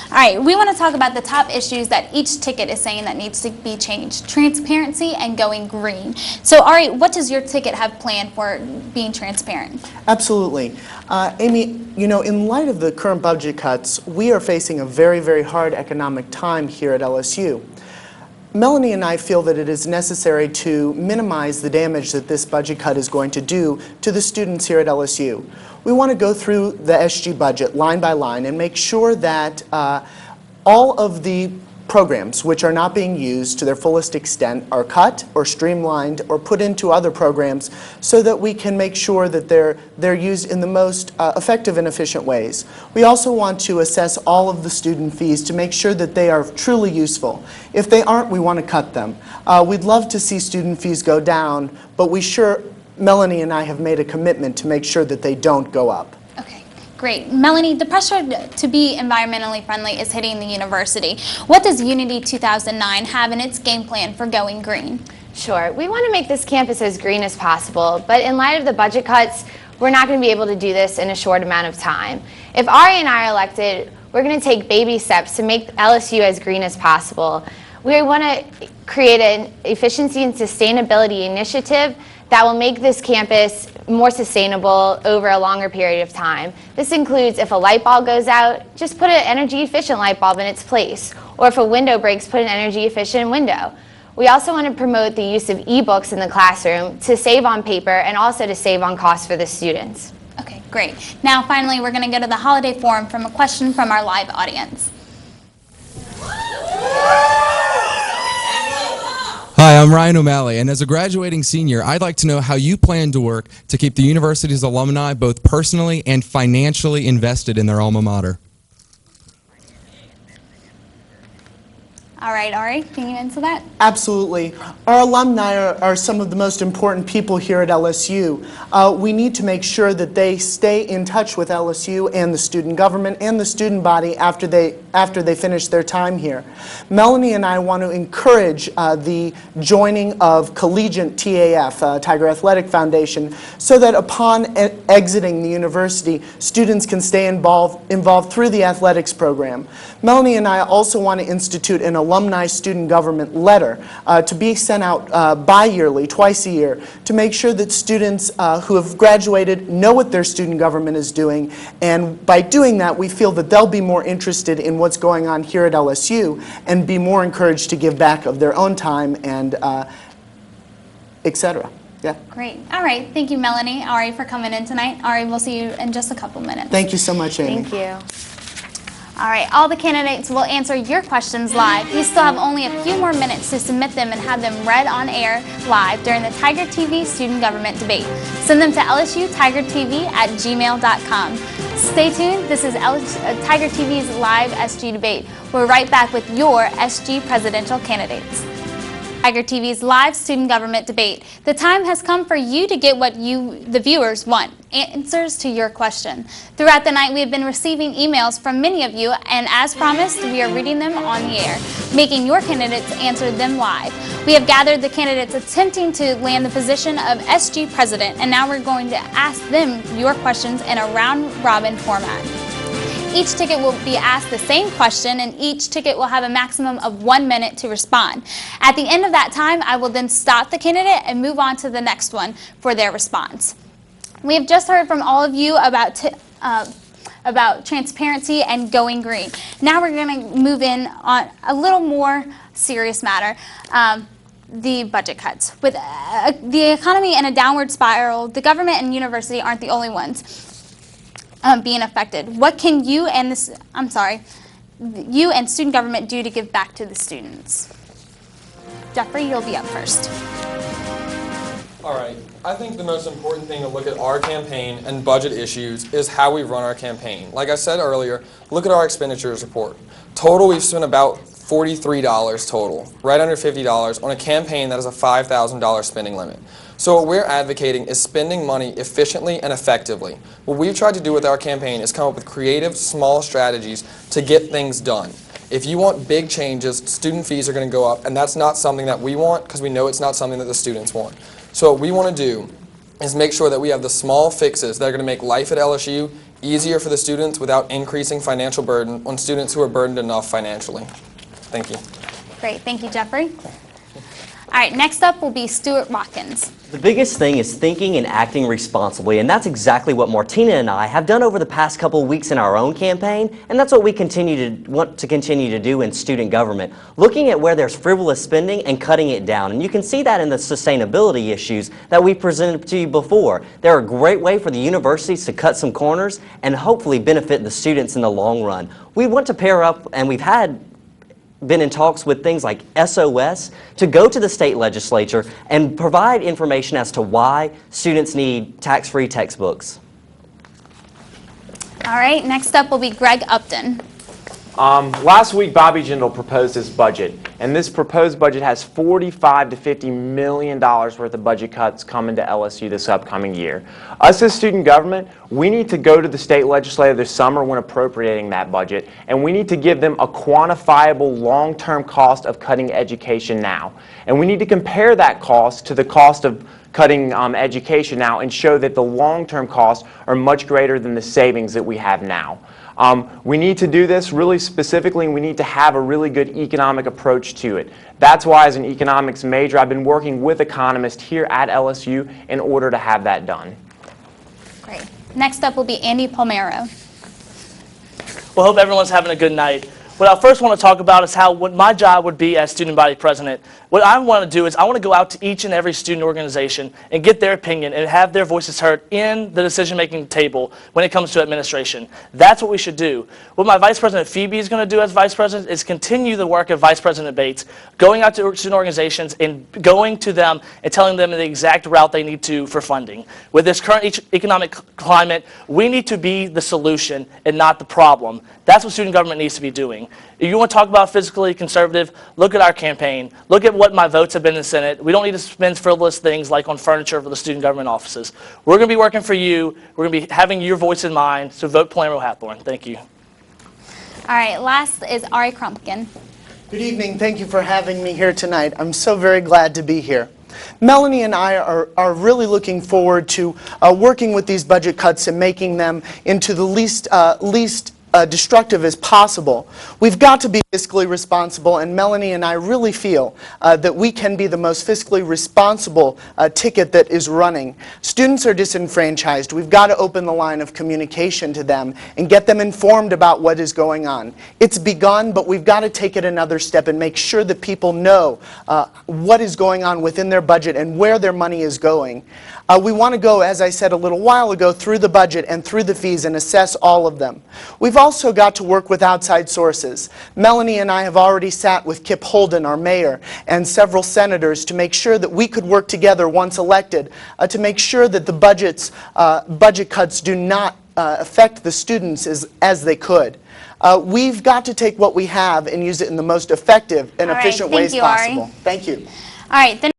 All right, we want to talk about the top issues that each ticket is saying that needs to be changed. Transparency and going green. So, Ari, what does your ticket have planned for being transparent? Absolutely. Amy, you know, in light of the current budget cuts, we are facing a very, very hard economic time here at LSU. Melanie and I feel that it is necessary to minimize the damage that this budget cut is going to do to the students here at LSU. We want to go through the SG budget line by line and make sure that all of the programs which are not being used to their fullest extent are cut or streamlined or put into other programs so that we can make sure that they're used in the most effective and efficient ways. We also want to assess all of the student fees to make sure that they are truly useful. If they aren't, we want to cut them. We'd love to see student fees go down, but Melanie and I have made a commitment to make sure that they don't go up. Great. Melanie, the pressure to be environmentally friendly is hitting the university. What does Unity 2009 have in its game plan for going green? Sure. We want to make this campus as green as possible, but in light of the budget cuts, we're not going to be able to do this in a short amount of time. If Ari and I are elected, we're going to take baby steps to make LSU as green as possible. We want to create an efficiency and sustainability initiative that will make this campus more sustainable over a longer period of time. This includes if a light bulb goes out, just put an energy efficient light bulb in its place. Or if a window breaks, put an energy efficient window. We also want to promote the use of e-books in the classroom to save on paper and also to save on costs for the students. Okay, great. Now finally, we're going to go to the holiday forum from a question from our live audience. Hi, I'm Ryan O'Malley, and as a graduating senior, I'd like to know how you plan to work to keep the university's alumni both personally and financially invested in their alma mater. All right, Ari, can you answer that? Absolutely. Our alumni are some of the most important people here at LSU. We need to make sure that they stay in touch with LSU and the student government and the student body after they finish their time here. Melanie and I want to encourage the joining of Collegiate TAF, Tiger Athletic Foundation, so that upon exiting the university, students can stay involved through the athletics program. Melanie and I also want to institute an alumni student government letter to be sent out bi-yearly, twice a year, to make sure that students who have graduated know what their student government is doing, and by doing that we feel that they'll be more interested in what's going on here at LSU and be more encouraged to give back of their own time and etc. Yeah. Great. All right. Thank you, Melanie, Ari, for coming in tonight. Ari, we'll see you in just a couple minutes. Thank you so much, Amy. Thank you. All right, all the candidates will answer your questions live. You still have only a few more minutes to submit them and have them read on air live during the Tiger TV student government debate. Send them to lsutigertv@gmail.com. Stay tuned. This is Tiger TV's live SG debate. We're right back with your SG presidential candidates. Tiger TV's live student government debate. The time has come for you to get what you, the viewers, want. Answers to your question. Throughout the night, we have been receiving emails from many of you, and as promised, we are reading them on the air, making your candidates answer them live. We have gathered the candidates attempting to land the position of SG president, and now we're going to ask them your questions in a round-robin format. Each ticket will be asked the same question, and each ticket will have a maximum of 1 minute to respond. At the end of that time, I will then stop the candidate and move on to the next one for their response. We have just heard from all of you about transparency and going green. Now we're going to move in on a little more serious matter. The budget cuts. With the economy in a downward spiral, the government and university aren't the only ones being affected. What can you and student government do to give back to the students? Jeffrey, you'll be up first. All right. I think the most important thing to look at our campaign and budget issues is how we run our campaign. Like I said earlier, look at our expenditures report. Total, we've spent about $43 total, right under $50 on a campaign that has a $5,000 spending limit. So what we're advocating is spending money efficiently and effectively. What we've tried to do with our campaign is come up with creative, small strategies to get things done. If you want big changes, student fees are going to go up, and that's not something that we want because we know it's not something that the students want. So what we want to do is make sure that we have the small fixes that are going to make life at LSU easier for the students without increasing financial burden on students who are burdened enough financially. Thank you. Great, thank you, Jeffrey. All right, next up will be Stuart Watkins. The biggest thing is thinking and acting responsibly, and that's exactly what Martina and I have done over the past couple of weeks in our own campaign, and that's what we want to continue to do in student government, looking at where there's frivolous spending and cutting it down. And you can see that in the sustainability issues that we presented to you before. They're a great way for the universities to cut some corners and hopefully benefit the students in the long run. We want to pair up, and we've been in talks with things like SOS to go to the state legislature and provide information as to why students need tax-free textbooks. All right, next up will be Greg Upton. Last week, Bobby Jindal proposed his budget, and this proposed budget has $45 to $50 million worth of budget cuts coming to LSU this upcoming year. Us as student government, we need to go to the state legislature this summer when appropriating that budget, and we need to give them a quantifiable long-term cost of cutting education now. And we need to compare that cost to the cost of cutting education now and show that the long-term costs are much greater than the savings that we have now. We need to do this really specifically, and we need to have a really good economic approach to it. That's why, as an economics major, I've been working with economists here at LSU in order to have that done. Great. Next up will be Andy Palmero. Well, I hope everyone's having a good night. What I first want to talk about is what my job would be as student body president. What I want to do is I want to go out to each and every student organization and get their opinion and have their voices heard in the decision-making table when it comes to administration. That's what we should do. What my Vice President Phoebe is going to do as Vice President is continue the work of Vice President Bates, going out to student organizations and going to them and telling them the exact route they need to for funding. With this current economic climate, we need to be the solution and not the problem. That's what student government needs to be doing. If you want to talk about fiscally conservative, look at our campaign. Look at what my votes have been in the Senate. We don't need to spend frivolous things like on furniture for the student government offices. We're going to be working for you. We're going to be having your voice in mind. So vote Palmero Hathorn. Thank you. All right, last is Ari Krupkin. Good evening. Thank you for having me here tonight. I'm so very glad to be here. Melanie and I are really looking forward to working with these budget cuts and making them into the least destructive as possible. We've got to be fiscally responsible, and Melanie and I really feel that we can be the most fiscally responsible ticket that is running. Students are disenfranchised. We've got to open the line of communication to them and get them informed about what is going on. It's begun, but we've got to take it another step and make sure that people know what is going on within their budget and where their money is going. We want to go, as I said a little while ago, through the budget and through the fees and assess all of them. We've also got to work with outside sources. Melanie and I have already sat with Kip Holden, our mayor, and several senators to make sure that we could work together once elected to make sure that the budget cuts do not affect the students as they could. We've got to take what we have and use it in the most effective and efficient ways possible. Ari. Thank you. All right.